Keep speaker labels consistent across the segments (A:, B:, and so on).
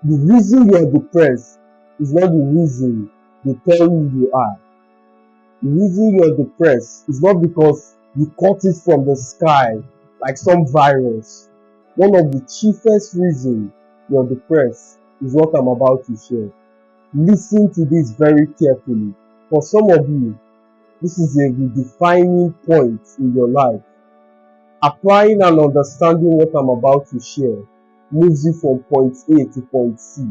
A: The reason you are depressed is not the reason they tell you are. The reason you are depressed is not because you caught it from the sky like some virus. One of the chiefest reasons you are depressed is what I'm about to share. Listen to this very carefully. For some of you, this is a redefining point in your life. Applying and understanding what I'm about to share moves you from point A to point C.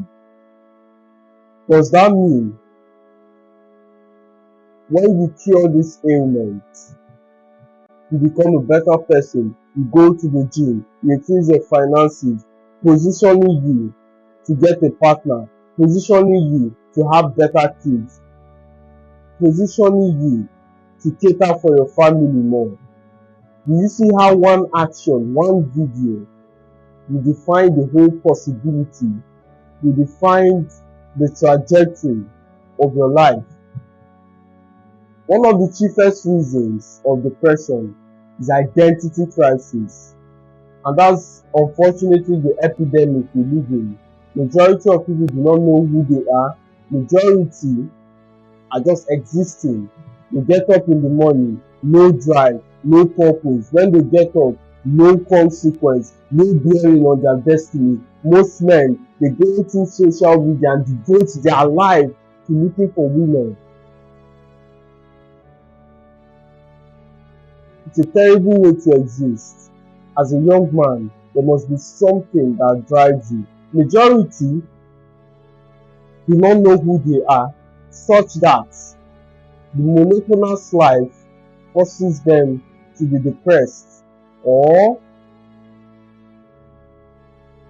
A: Does that mean when you cure this ailment, you become a better person, you go to the gym, you increase your finances, positioning you to get a partner, positioning you to have better kids, positioning you to cater for your family more? Do you see how one action, one video, you define the whole possibility, you define the trajectory of your life? One of the chiefest reasons of depression is identity crisis, and that's unfortunately the epidemic we live in. Majority of people do not know who they are. Majority are just existing. They get up in the morning, no drive, no purpose. When they get up, no consequence, no bearing on their destiny. Most men, they go through social media and devote their life to looking for women. It's a terrible way to exist. As a young man, there must be something that drives you. Majority do not know who they are, such that the monotonous life forces them to be depressed, or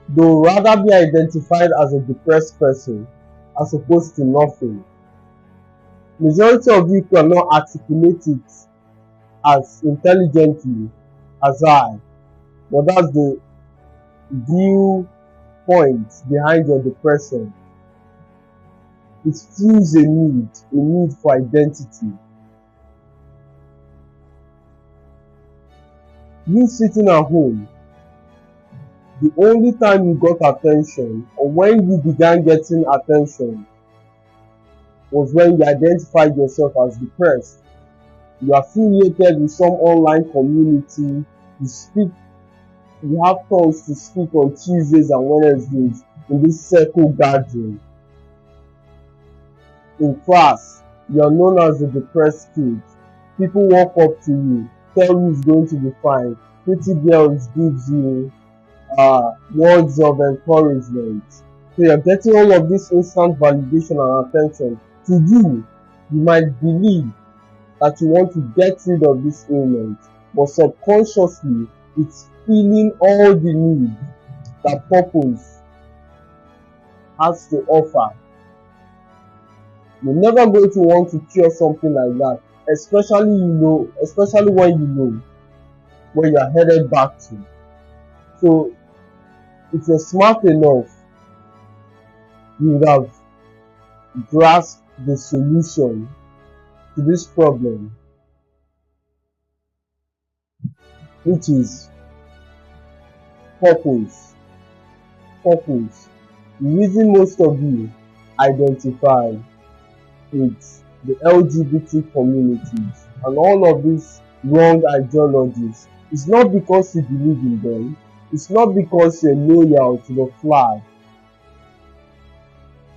A: they'll rather be identified as a depressed person as opposed to nothing. Majority of you cannot articulate it as intelligently as I, but that's the viewpoint behind your depression. It feels a need for identity. You sitting at home, the only time you got attention, or when you began getting attention, was when you identified yourself as depressed. You are affiliated with some online community, you have turns to speak on Tuesdays and Wednesdays in this circle gathering. In class, you are known as a depressed kid. People walk up to you, tell you it's going to be fine. Pretty girls gives you words of encouragement. So you're getting all of this instant validation and attention. To you, you might believe that you want to get rid of this ailment, but subconsciously, it's feeling all the need that purpose has to offer. You're never going to want to cure something like that, especially when you know where you are headed back to. So if you're smart enough, you would have grasped the solution to this problem, which is purpose. Purpose. The reason most of you identify with the LGBT communities and all of these wrong ideologies is not because you believe in them, it's not because you're loyal to the flag,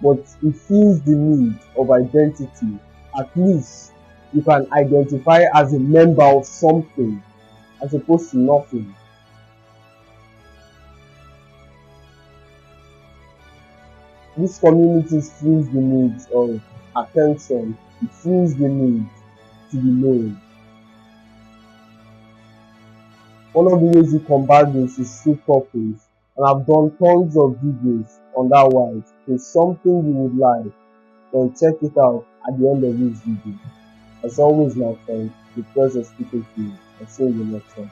A: but it feels the need of identity. At least you can identify as a member of something as opposed to nothing. These communities feels the need of attention, it feels the need to be known. One of the ways you combat this is through purpose, and I've done tons of videos on that one. If there's something you would like, then check it out at the end of this video. As always, my friend, the pleasure speaking to you. I'll see you next time.